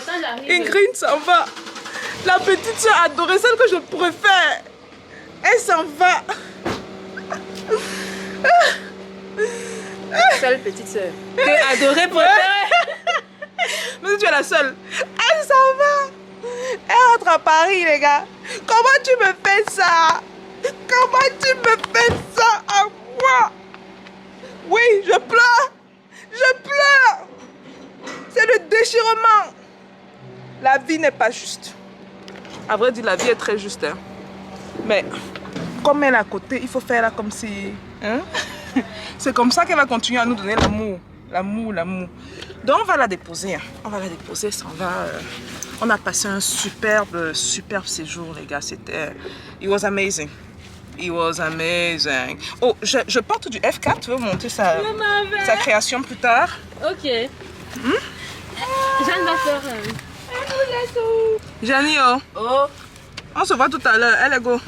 Attends, j'arrive. Ingrid s'en va. La petite soeur adorée, celle que je préfère. Elle s'en va. Seule petite soeur. T'es adorée, préférée. Mais tu es la seule. Elle s'en va. Elle rentre à Paris, les gars. Comment tu me fais ça? Comment tu me fais ça à moi? Oui, je pleure. Je pleure. C'est le déchirement. La vie n'est pas juste. À vrai dire, la vie est très juste. Hein. Mais comme elle est à côté, il faut faire là comme si... Hein? C'est comme ça qu'elle va continuer à nous donner l'amour. L'amour, l'amour. Donc on va la déposer. Hein. On va la déposer, ça va... On a passé un superbe séjour, les gars. C'était... It was amazing. It was amazing. Oh, je porte du F4. Tu veux monter sa création plus tard? Ok. Jeanne va faire... Janie, Oh. On se voit tout à l'heure. Elle est go.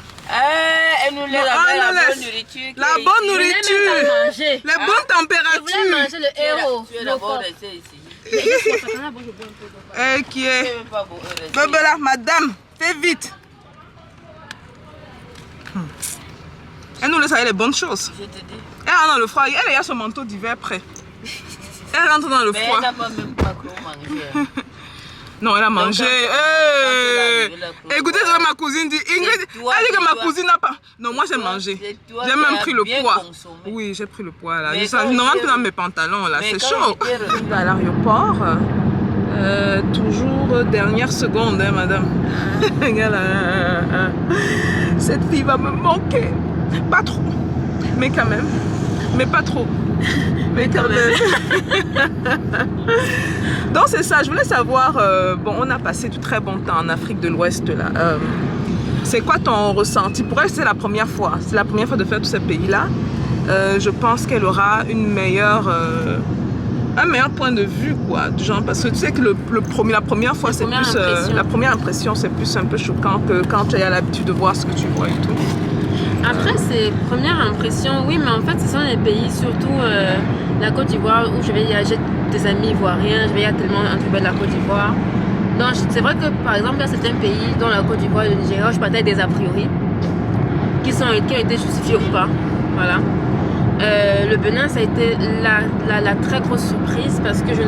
Elle nous laisse la bonne nourriture. La bonne nourriture. Les bonnes températures. Je voulais manger le héros. Tu es d'abord restée ici. Elle qui est... Bébé là, madame, fais vite. Elle nous laisse avec les bonnes choses. Je te dis. Elle rentre dans le froid. Elle a son manteau d'hiver prêt. Elle rentre dans le Mais froid. elle n'a pas même pas trop mangé. Non, elle a mangé. Écoutez ce que ma cousine dit. Ingrid, elle dit que ma cousine n'a pas... Non, moi j'ai mangé. J'ai même pris le poids. Oui, j'ai pris le poids là. Je ne rentre plus dans mes pantalons là. C'est chaud. Je vais à l'aéroport. Toujours dernière seconde, hein, madame. Regarde, cette fille va me manquer. Pas trop. Mais quand même. Mais pas trop. Mais quand même. Donc c'est ça, je voulais savoir, bon, on a passé du très bon temps en Afrique de l'Ouest là. C'est quoi ton ressenti? Pour elle, c'est la première fois. C'est la première fois de faire tous ces pays-là. Je pense qu'elle aura une meilleure, un meilleur point de vue, quoi, du genre, parce que tu sais que la première fois, c'est plus, la première impression, c'est plus un peu choquant que quand tu as l'habitude de voir ce que tu vois et tout. Après, c'est première impression, oui, mais en fait, ce sont les pays, surtout la Côte d'Ivoire, où j'ai des amis ivoiriens, je vais y aller tellement en de la Côte d'Ivoire. Donc, c'est vrai que, par exemple, il y a certains pays, dont la Côte d'Ivoire et le Nigeria, je partais des a priori, qui ont été justifiés ou pas, voilà. Le Bénin, ça a été la très grosse surprise, parce que je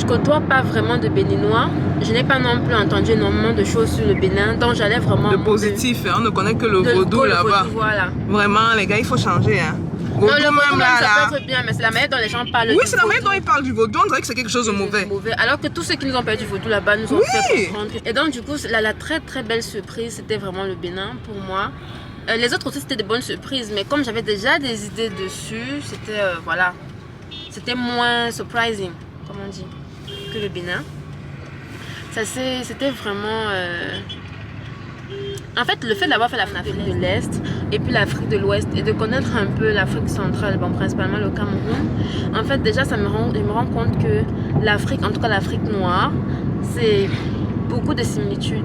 côtoie pas vraiment de Béninois. Je n'ai pas non plus entendu énormément de choses sur le Bénin, donc j'allais vraiment... Le positif, hein, on ne connaît que le vaudou là-bas. Voilà. Vraiment, les gars, il faut changer. Hein. Vaudou, non, le vaudou même, ça peut être bien, mais c'est la manière dont les gens parlent. Oui, c'est la manière dont ils parlent du vaudou, on dirait que c'est quelque chose de mauvais. Alors que tous ceux qui nous ont parlé du vaudou là-bas nous ont fait comprendre. Et donc du coup, la très très belle surprise, c'était vraiment le Bénin pour moi. Les autres aussi, c'était de bonnes surprises, mais comme j'avais déjà des idées dessus, c'était, voilà, c'était moins surprising, comme on dit, que le Bénin. C'était vraiment... En fait, le fait d'avoir fait l'Afrique de l'Est et puis l'Afrique de l'Ouest et de connaître un peu l'Afrique centrale, bon, principalement le Cameroun, en fait, déjà, je me rends compte que l'Afrique, en tout cas l'Afrique noire, c'est beaucoup de similitudes.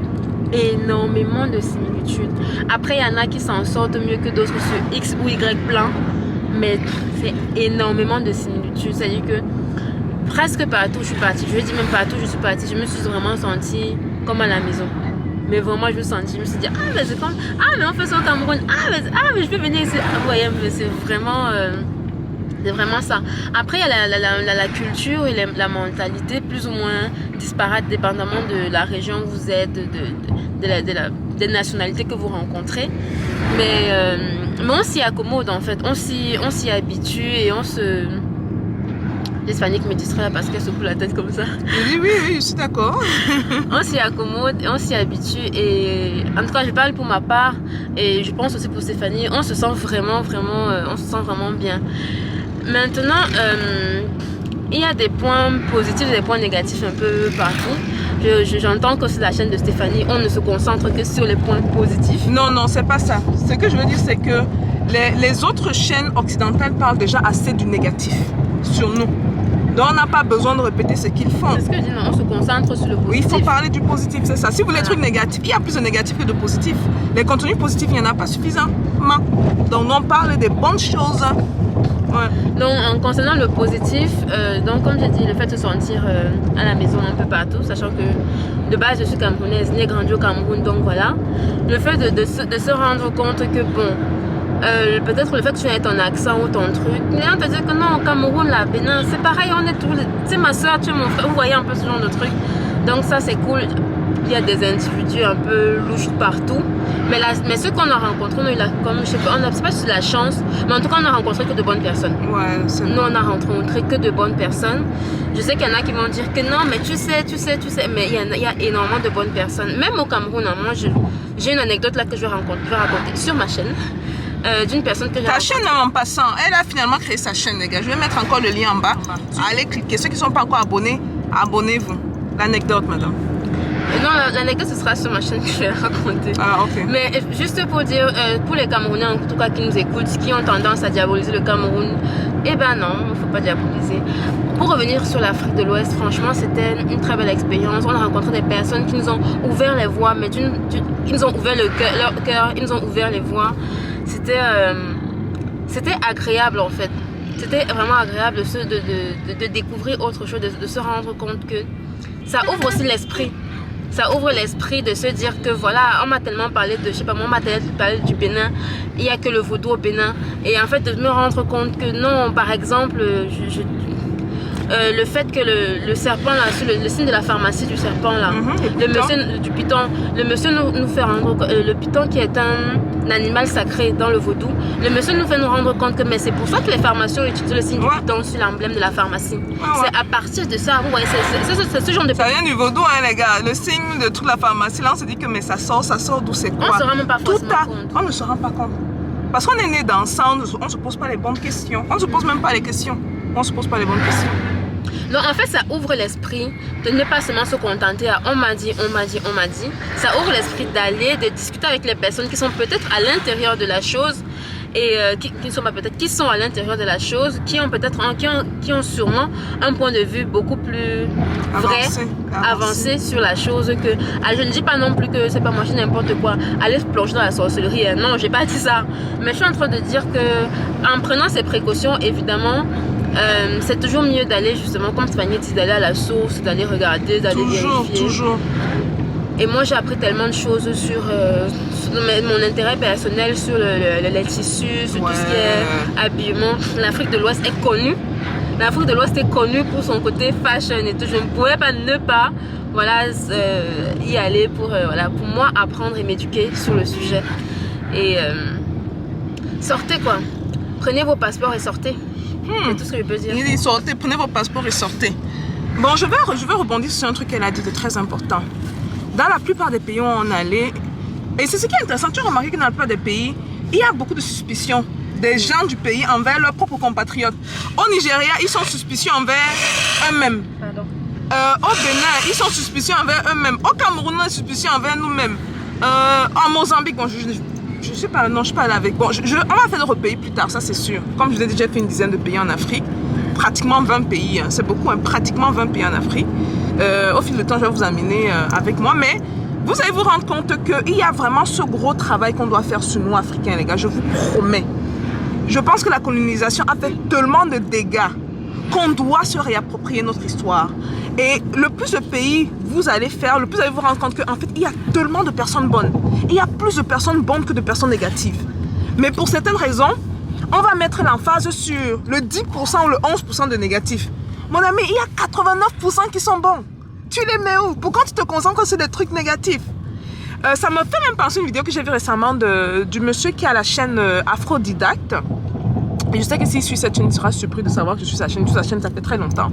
Énormément de similitudes. Après, il y en a qui s'en sortent mieux que d'autres sur X ou Y plan, mais c'est énormément de similitudes. C'est-à-dire que presque partout où je suis partie, je dis même partout où je suis partie, je me suis vraiment sentie comme à la maison. Mais vraiment, je me suis dit, ah, mais c'est comme, ah, mais on fait ça au Cameroun, mais je peux venir ici. Ah, vous voyez, mais c'est vraiment ça. Après, il y a la culture et la mentalité plus ou moins disparate, dépendamment de la région où vous êtes, des nationalités que vous rencontrez. Mais on s'y accommode en fait, on s'y habitue et on se... L'hispanique me distrait parce qu'elle se fout la tête comme ça. Oui, je suis d'accord. On s'y accommode et on s'y habitue. Et en tout cas, je parle pour ma part et je pense aussi pour Stéphanie. On se sent vraiment bien. Maintenant, il y a des points positifs et des points négatifs un peu partout. J'entends que sur la chaîne de Stéphanie, on ne se concentre que sur les points positifs. Non, c'est pas ça. Ce que je veux dire, c'est que les autres chaînes occidentales parlent déjà assez du négatif sur nous. Donc on n'a pas besoin de répéter ce qu'ils font. C'est ce que je dis, non, on se concentre sur le positif. Oui, il faut parler du positif, c'est ça. Si vous voulez des trucs négatifs, il y a plus de négatifs que de positifs. Les contenus positifs, il n'y en a pas suffisamment. Donc on parle des bonnes choses. Ouais. Donc, en concernant le positif, donc comme j'ai dit, le fait de se sentir à la maison un peu partout, sachant que de base je suis camerounaise, née grandie au Cameroun, donc voilà. Le fait de se rendre compte que bon, peut-être le fait que tu aies ton accent ou ton truc, les gens te disent que non, au Cameroun, là, Bénin, c'est pareil, on est tous, tu sais, ma soeur, tu es mon frère, vous voyez un peu ce genre de truc. Donc ça c'est cool. Il y a des individus un peu louches partout, mais ceux qu'on a rencontrés, on a eu comme je sais pas, c'est pas si c'est la chance, mais en tout cas on a rencontré que de bonnes personnes. Ouais, nous on a rencontré que de bonnes personnes. Je sais qu'il y en a qui vont dire que non, mais tu sais, mais il y a énormément de bonnes personnes. Même au Cameroun, hein, moi j'ai une anecdote là que je vais raconter sur ma chaîne. D'une personne que j'ai Ta chaîne en passant, elle a finalement créé sa chaîne, les gars. Je vais mettre encore le lien en bas. Allez cliquer. Ceux qui ne sont pas encore abonnés, abonnez-vous. L'anecdote, madame. Non, l'anecdote ce sera sur ma chaîne que je vais raconter. Ah, ok. Mais juste pour dire, pour les Camerounais en tout cas qui nous écoutent, qui ont tendance à diaboliser le Cameroun, eh ben non, il ne faut pas diaboliser. Pour revenir sur l'Afrique de l'Ouest, franchement, c'était une très belle expérience. On a rencontré des personnes qui nous ont ouvert les voies, mais ils nous ont ouvert leur cœur, ils nous ont ouvert les voies. C'était agréable en fait. C'était vraiment agréable de découvrir autre chose, de se rendre compte que ça ouvre aussi l'esprit. Ça ouvre l'esprit de se dire que voilà, on m'a tellement parlé de, je sais pas moi, on m'a tellement parlé du Bénin, il n'y a que le vaudou au Bénin. Et en fait, de me rendre compte que non, par exemple, le fait que le serpent là, sur le signe de la pharmacie du serpent là, le monsieur du python, le monsieur nous fait rendre le python qui est un animal sacré dans le vaudou, le monsieur nous fait nous rendre compte que mais c'est pour ça que les pharmaciens utilisent le signe du python sur l'emblème de la pharmacie. C'est à partir de ça, vous voyez, c'est ce genre de... Ça vient du vaudou, hein, les gars. Le signe de toute la pharmacie, là on se dit que mais ça sort d'où, c'est quoi? On ne se rend même pas forcément compte. On ne se rend pas compte. Parce qu'on est né dans ça, on ne se pose pas les bonnes questions. On ne se pose même pas les questions. On ne se pose pas les bonnes questions. Donc en fait ça ouvre l'esprit de ne pas seulement se contenter à on m'a dit. Ça ouvre l'esprit d'aller, de discuter avec les personnes qui sont peut-être à l'intérieur de la chose et qui ne sont pas peut-être, qui sont à l'intérieur de la chose, qui ont peut-être, qui ont sûrement un point de vue beaucoup plus vrai, avancé sur la chose que, je ne dis pas non plus que c'est pas manger n'importe quoi, aller se plonger dans la sorcellerie, non j'ai pas dit ça, mais je suis en train de dire que en prenant ces précautions évidemment, c'est toujours mieux d'aller justement, comme Fanny dit, d'aller à la source, d'aller regarder, d'aller vérifier. Toujours. Et moi j'ai appris tellement de choses sur mon intérêt personnel, sur les tissus, sur tout ce qui est habillement. L'Afrique de l'Ouest est connue. L'Afrique de l'Ouest est connue pour son côté fashion et tout. Je ne pouvais pas ne pas y aller pour moi apprendre et m'éduquer sur le sujet. Et sortez quoi. Prenez vos passeports et sortez. C'est tout ce que je peux dire. Sortez, prenez vos passeports et sortez. Bon, je vais rebondir sur un truc qu'elle a dit de très important. Dans la plupart des pays où on allait, et c'est ce qui est intéressant, tu as remarqué que dans la plupart des pays, il y a beaucoup de suspicions des gens du pays envers leurs propres compatriotes. Au Nigeria, ils sont suspicieux envers eux-mêmes. Au Bénin, ils sont suspicieux envers eux-mêmes. Au Cameroun, on est suspicieux envers nous-mêmes. En Mozambique, bon, je suis pas, non, je suis pas là avec. Bon, on va faire d'autres pays plus tard, ça c'est sûr. Comme je vous ai déjà fait une dizaine de pays en Afrique, pratiquement 20 pays, c'est beaucoup, hein, pratiquement 20 pays en Afrique. Au fil du temps, je vais vous amener avec moi, mais vous allez vous rendre compte qu'il y a vraiment ce gros travail qu'on doit faire sur nous, Africains, les gars, je vous promets. Je pense que la colonisation a fait tellement de dégâts qu'on doit se réapproprier notre histoire. Et le plus de pays vous allez faire, le plus vous allez vous rendre compte qu'en fait, il y a tellement de personnes bonnes. Il y a plus de personnes bonnes que de personnes négatives. Mais pour certaines raisons, on va mettre l'emphase sur le 10% ou le 11% de négatifs. Mon ami, il y a 89% qui sont bons. Tu les mets où? Pourquoi tu te concentres sur des trucs négatifs? Ça me fait même penser à une vidéo que j'ai vue récemment du monsieur qui a la chaîne Afrodidacte. Et je sais que s'il suit cette chaîne, il sera surpris de savoir que je suis sa chaîne. Toute sa chaîne, ça fait très longtemps.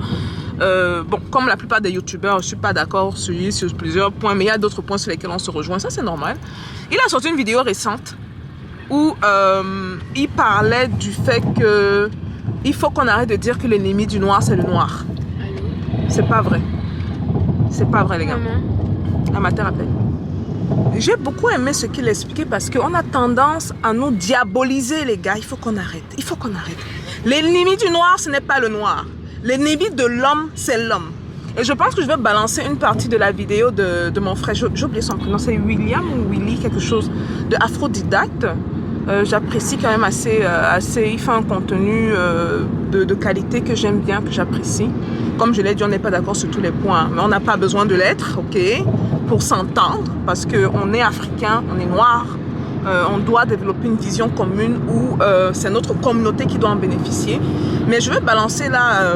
Bon, comme la plupart des youtubeurs, je ne suis pas d'accord sur plusieurs points, mais il y a d'autres points sur lesquels on se rejoint. Ça, c'est normal. Il a sorti une vidéo récente où il parlait du fait que il faut qu'on arrête de dire que l'ennemi du noir, c'est le noir. C'est pas vrai. C'est pas vrai, les gars. La matière appelle. J'ai beaucoup aimé ce qu'il expliquait parce qu'on a tendance à nous diaboliser, les gars. Il faut qu'on arrête. Il faut qu'on arrête. L'ennemi du noir, ce n'est pas le noir. L'ennemi de l'homme, c'est l'homme. Et je pense que je vais balancer une partie de la vidéo de mon frère. J'ai oublié son prénom. C'est William ou Willy, quelque chose, de Afrodidacte. j'apprécie quand même assez, il fait un contenu de qualité que j'aime bien, que j'apprécie. Comme je l'ai dit, on n'est pas d'accord sur tous les points, mais on n'a pas besoin de l'être, ok, pour s'entendre, parce qu'on est africain, on est noir, on doit développer une vision commune où c'est notre communauté qui doit en bénéficier. Mais je veux balancer là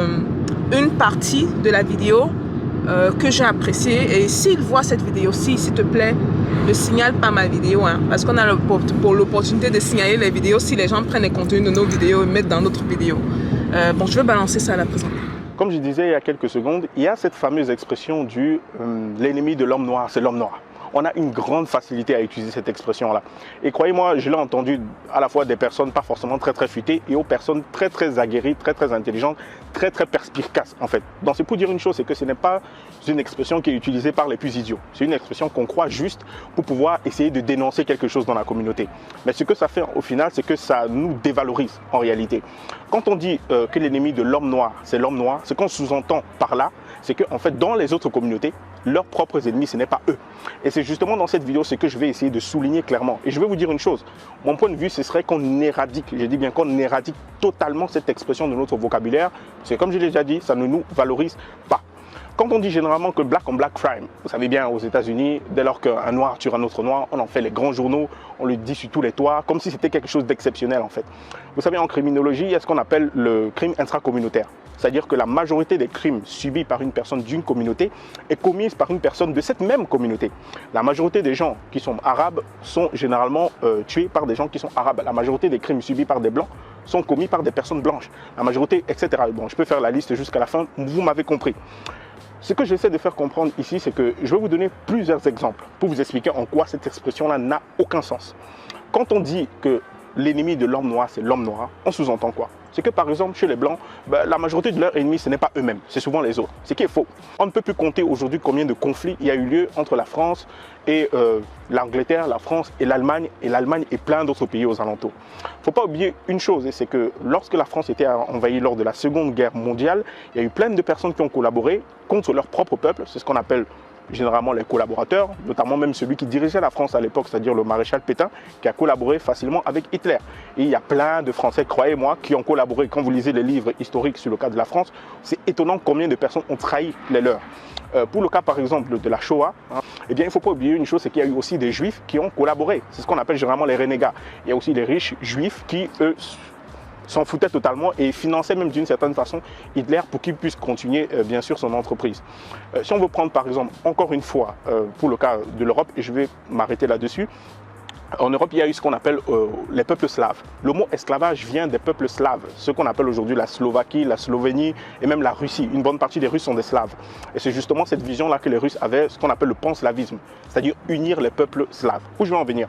une partie de la vidéo que j'ai appréciée, et s'il voit cette vidéo-ci, s'il te plaît, ne signale pas ma vidéo, hein, parce qu'on a l'opportunité de signaler les vidéos si les gens prennent les contenus de nos vidéos et mettent dans notre vidéo. Bon, je vais balancer ça à la présente. Comme je disais il y a quelques secondes, il y a cette fameuse expression du l'ennemi de l'homme noir, c'est l'homme noir. On a une grande facilité à utiliser cette expression-là. Et croyez-moi, je l'ai entendu à la fois des personnes pas forcément très futées et aux personnes très aguerries, très intelligentes, très perspicaces en fait. Donc c'est pour dire une chose, c'est que ce n'est pas une expression qui est utilisée par les plus idiots. C'est une expression qu'on croit juste pour pouvoir essayer de dénoncer quelque chose dans la communauté. Mais ce que ça fait au final, c'est que ça nous dévalorise en réalité. Quand on dit que l'ennemi de l'homme noir, c'est l'homme noir, ce qu'on sous-entend par là, c'est qu'en fait, dans les autres communautés, leurs propres ennemis, ce n'est pas eux. Et c'est justement dans cette vidéo ce que je vais essayer de souligner clairement. Et je vais vous dire une chose, mon point de vue, ce serait qu'on éradique, je dis bien qu'on éradique totalement cette expression de notre vocabulaire. Parce que comme je l'ai déjà dit, ça ne nous valorise pas. Quand on dit généralement que black on black crime, vous savez bien aux États-Unis, dès lors qu'un noir tue un autre noir, on en fait les grands journaux, on le dit sur tous les toits, comme si c'était quelque chose d'exceptionnel en fait. Vous savez, en criminologie, il y a ce qu'on appelle le crime intracommunautaire. C'est-à-dire que la majorité des crimes subis par une personne d'une communauté est commise par une personne de cette même communauté. La majorité des gens qui sont arabes sont généralement tués par des gens qui sont arabes. La majorité des crimes subis par des blancs sont commis par des personnes blanches. La majorité, etc. Bon, je peux faire la liste jusqu'à la fin, vous m'avez compris. Ce que j'essaie de faire comprendre ici, c'est que je vais vous donner plusieurs exemples pour vous expliquer en quoi cette expression-là n'a aucun sens. Quand on dit que l'ennemi de l'homme noir, c'est l'homme noir, on sous-entend quoi? C'est que par exemple, chez les Blancs, la majorité de leurs ennemis, ce n'est pas eux-mêmes, c'est souvent les autres. Ce qui est faux. On ne peut plus compter aujourd'hui combien de conflits il y a eu lieu entre la France et l'Angleterre, la France et l'Allemagne et plein d'autres pays aux alentours. Il ne faut pas oublier une chose, c'est que lorsque la France était envahie lors de la Seconde Guerre mondiale, il y a eu plein de personnes qui ont collaboré contre leur propre peuple, c'est ce qu'on appelle généralement les collaborateurs, notamment même celui qui dirigeait la France à l'époque, c'est-à-dire le maréchal Pétain, qui a collaboré facilement avec Hitler. Et il y a plein de Français, croyez-moi, qui ont collaboré. Quand vous lisez les livres historiques sur le cas de la France, c'est étonnant combien de personnes ont trahi les leurs. Pour le cas par exemple de la Shoah, eh bien, il ne faut pas oublier une chose, c'est qu'il y a eu aussi des Juifs qui ont collaboré. C'est ce qu'on appelle généralement les renégats. Il y a aussi les riches Juifs qui, eux, s'en foutaient totalement et finançaient même d'une certaine façon Hitler pour qu'il puisse continuer bien sûr son entreprise. Si on veut prendre par exemple encore une fois pour le cas de l'Europe, et je vais m'arrêter là-dessus, en Europe, il y a eu ce qu'on appelle les peuples slaves. Le mot esclavage vient des peuples slaves, ce qu'on appelle aujourd'hui la Slovaquie, la Slovénie et même la Russie. Une bonne partie des Russes sont des slaves. Et c'est justement cette vision-là que les Russes avaient, ce qu'on appelle le panslavisme, c'est-à-dire unir les peuples slaves. Où je vais en venir?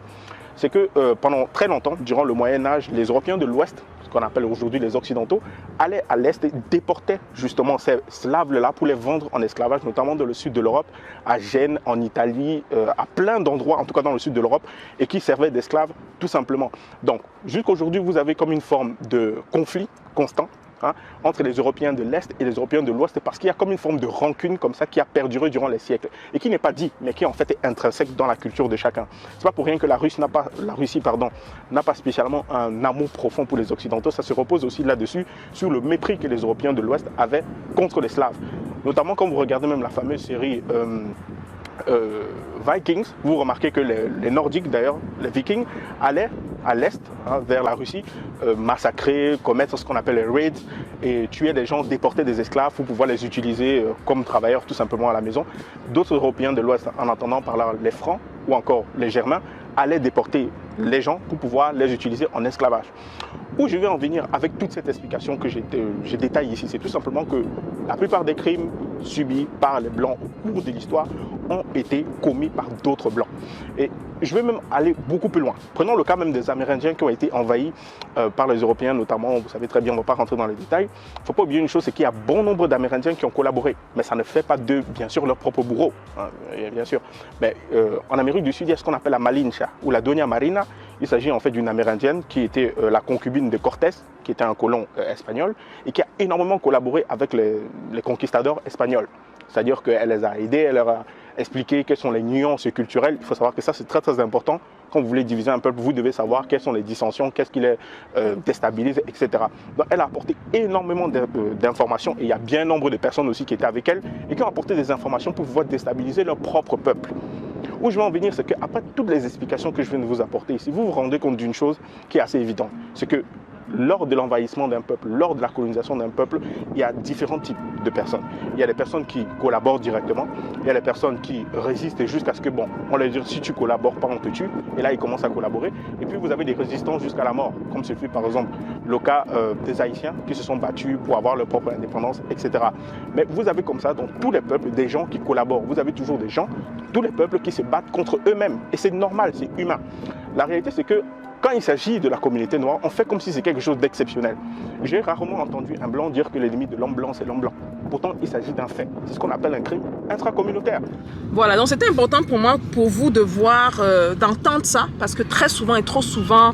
C'est que pendant très longtemps, durant le Moyen-Âge, les Européens de l'Ouest, ce qu'on appelle aujourd'hui les Occidentaux, allaient à l'Est et déportaient justement ces Slaves-là pour les vendre en esclavage, notamment dans le sud de l'Europe, à Gênes, en Italie, à plein d'endroits, en tout cas dans le sud de l'Europe, et qui servaient d'esclaves tout simplement. Donc, jusqu'aujourd'hui, vous avez comme une forme de conflit constant entre les Européens de l'Est et les Européens de l'Ouest, parce qu'il y a comme une forme de rancune comme ça qui a perduré durant les siècles et qui n'est pas dit, mais qui en fait est intrinsèque dans la culture de chacun. C'est pas pour rien que la Russie n'a pas spécialement un amour profond pour les Occidentaux. Ça se repose aussi là-dessus, sur le mépris que les Européens de l'Ouest avaient contre les Slaves. Notamment quand vous regardez même la fameuse série Vikings, vous remarquez que les Nordiques d'ailleurs, les Vikings, allaient à l'est, vers la Russie, massacrer, commettre ce qu'on appelle les raids et tuer des gens, déporter des esclaves pour pouvoir les utiliser comme travailleurs tout simplement à la maison. D'autres Européens de l'Ouest, en entendant par là les Francs ou encore les Germains, allaient déporter les gens pour pouvoir les utiliser en esclavage. Où je vais en venir avec toute cette explication que je détaille ici, c'est tout simplement que la plupart des crimes subis par les Blancs au cours de l'histoire ont été commis par d'autres Blancs. Et je vais même aller beaucoup plus loin. Prenons le cas même des Amérindiens qui ont été envahis par les Européens, notamment, vous savez très bien, on ne va pas rentrer dans les détails. Il ne faut pas oublier une chose, c'est qu'il y a bon nombre d'Amérindiens qui ont collaboré, mais ça ne fait pas d'eux, bien sûr, leur propre bourreau, bien sûr. Mais en Amérique du Sud, il y a ce qu'on appelle la Malinche ou la Doña Marina. Il s'agit en fait d'une Amérindienne qui était la concubine de Cortés, qui était un colon espagnol, et qui a énormément collaboré avec les conquistadors espagnols. C'est-à-dire qu'elle les a aidés, expliquer quelles sont les nuances culturelles. Il faut savoir que ça, c'est très important. Quand vous voulez diviser un peuple, vous devez savoir quelles sont les dissensions, qu'est-ce qui les déstabilise, etc. Donc, elle a apporté énormément d'informations et il y a bien nombre de personnes aussi qui étaient avec elle et qui ont apporté des informations pour pouvoir déstabiliser leur propre peuple. Où je veux en venir, c'est qu'après toutes les explications que je viens de vous apporter ici, vous vous rendez compte d'une chose qui est assez évidente. C'est que lors de l'envahissement d'un peuple, lors de la colonisation d'un peuple, il y a différents types de personnes. Il y a des personnes qui collaborent directement, il y a des personnes qui résistent jusqu'à ce que, bon, on leur dit si tu collabores pas, on te tue. Et là, ils commencent à collaborer. Et puis, vous avez des résistants jusqu'à la mort, comme ce fut par exemple le cas des Haïtiens qui se sont battus pour avoir leur propre indépendance, etc. Mais vous avez comme ça, dans tous les peuples, des gens qui collaborent. Vous avez toujours des gens, tous les peuples qui se battent contre eux-mêmes. Et c'est normal, c'est humain. La réalité, c'est que quand il s'agit de la communauté noire, on fait comme si c'était quelque chose d'exceptionnel. J'ai rarement entendu un blanc dire que l'ennemi de l'homme blanc, c'est l'homme blanc. Pourtant, il s'agit d'un fait. C'est ce qu'on appelle un crime intracommunautaire. Voilà, donc c'était important pour moi, pour vous, de voir, d'entendre ça, parce que très souvent et trop souvent,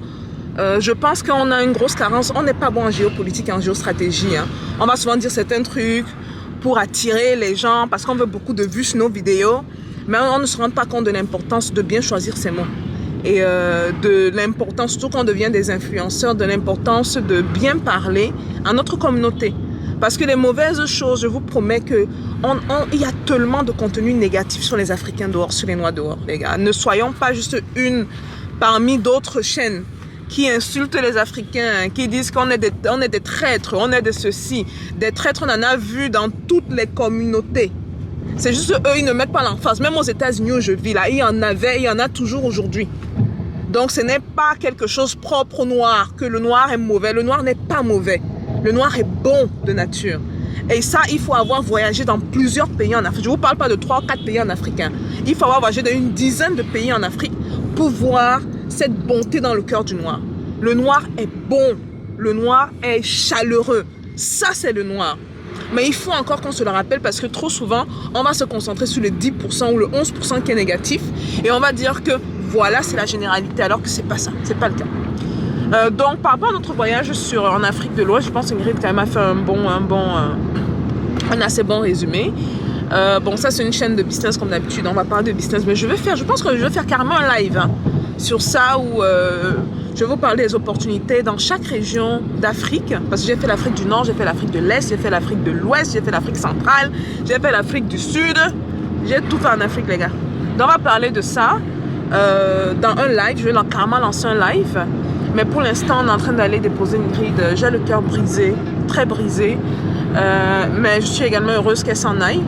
je pense qu'on a une grosse carence. On n'est pas bon en géopolitique et en géostratégie. Hein. On va souvent dire certains trucs pour attirer les gens, parce qu'on veut beaucoup de vues sur nos vidéos, mais on ne se rend pas compte de l'importance de bien choisir ses mots. Et de l'importance, surtout quand on devient des influenceurs, de l'importance de bien parler à notre communauté. Parce que les mauvaises choses, je vous promets qu'il y a tellement de contenu négatif sur les Africains dehors, sur les Noirs dehors, les gars. Ne soyons pas juste une parmi d'autres chaînes qui insultent les Africains, qui disent qu'on est des traîtres, on est de ceci. Des traîtres, on en a vu dans toutes les communautés. C'est juste eux, ils ne mettent pas l'emphase. Même aux États-Unis où je vis, là, il y en avait, il y en a toujours aujourd'hui. Donc ce n'est pas quelque chose propre au noir, que le noir est mauvais. Le noir n'est pas mauvais. Le noir est bon de nature. Et ça, il faut avoir voyagé dans plusieurs pays en Afrique. Je ne vous parle pas de 3 ou 4 pays en Afrique. Hein. Il faut avoir voyagé dans une dizaine de pays en Afrique pour voir cette bonté dans le cœur du noir. Le noir est bon. Le noir est chaleureux. Ça, c'est le noir. Mais il faut encore qu'on se le rappelle parce que trop souvent, on va se concentrer sur le 10% ou le 11% qui est négatif et on va dire que voilà, c'est la généralité alors que c'est pas ça, c'est pas le cas. Donc par rapport à notre voyage en Afrique de l'Ouest, je pense que Ingrid quand même a fait un assez bon résumé. Bon, ça c'est une chaîne de business comme d'habitude, on va parler de business, mais je pense que je vais faire carrément un live hein, sur ça où je vais vous parler des opportunités dans chaque région d'Afrique, parce que j'ai fait l'Afrique du Nord, j'ai fait l'Afrique de l'Est, j'ai fait l'Afrique de l'Ouest, j'ai fait l'Afrique centrale, j'ai fait l'Afrique du Sud, j'ai tout fait en Afrique les gars. Donc on va parler de ça dans un live, je vais carrément lancer un live, mais pour l'instant on est en train d'aller déposer une grille, j'ai le cœur brisé, très brisé, mais je suis également heureuse qu'elle s'en aille.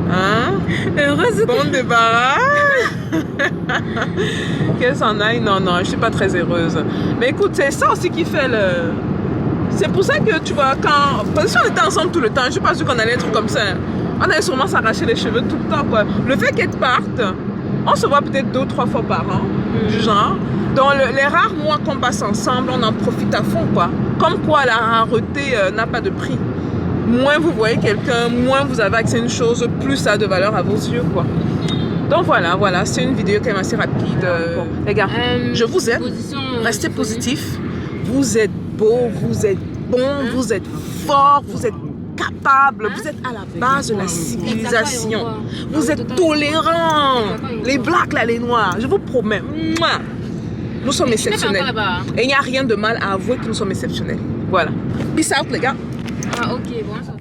Hein? Heureuse bon débarras. Qu'elle s'en aille, non, je suis pas très heureuse. Mais écoute, c'est ça aussi qui fait le... C'est pour ça que tu vois, parce que si on était ensemble tout le temps, je suis pas sûre qu'on allait être comme ça. On allait sûrement s'arracher les cheveux tout le temps, quoi. Le fait qu'elle parte, on se voit peut-être 2 ou 3 fois par an, du genre. Dans les rares mois qu'on passe ensemble, on en profite à fond, quoi. Comme quoi la rareté n'a pas de prix. Moins vous voyez quelqu'un, moins vous avez accès à une chose, plus ça a de valeur à vos yeux, quoi. Donc voilà, c'est une vidéo quand même assez rapide. Bon, les gars, je vous aime. Restez positifs. Vous êtes beaux, vous êtes bons, vous êtes forts, vous êtes capables, vous êtes à la base de la civilisation. Vous êtes tolérants. Les blacks là, les noirs, je vous promets. Nous sommes exceptionnels. Et il n'y a rien de mal à avouer que nous sommes exceptionnels. Voilà. Peace out les gars. Ah ok, bon ça.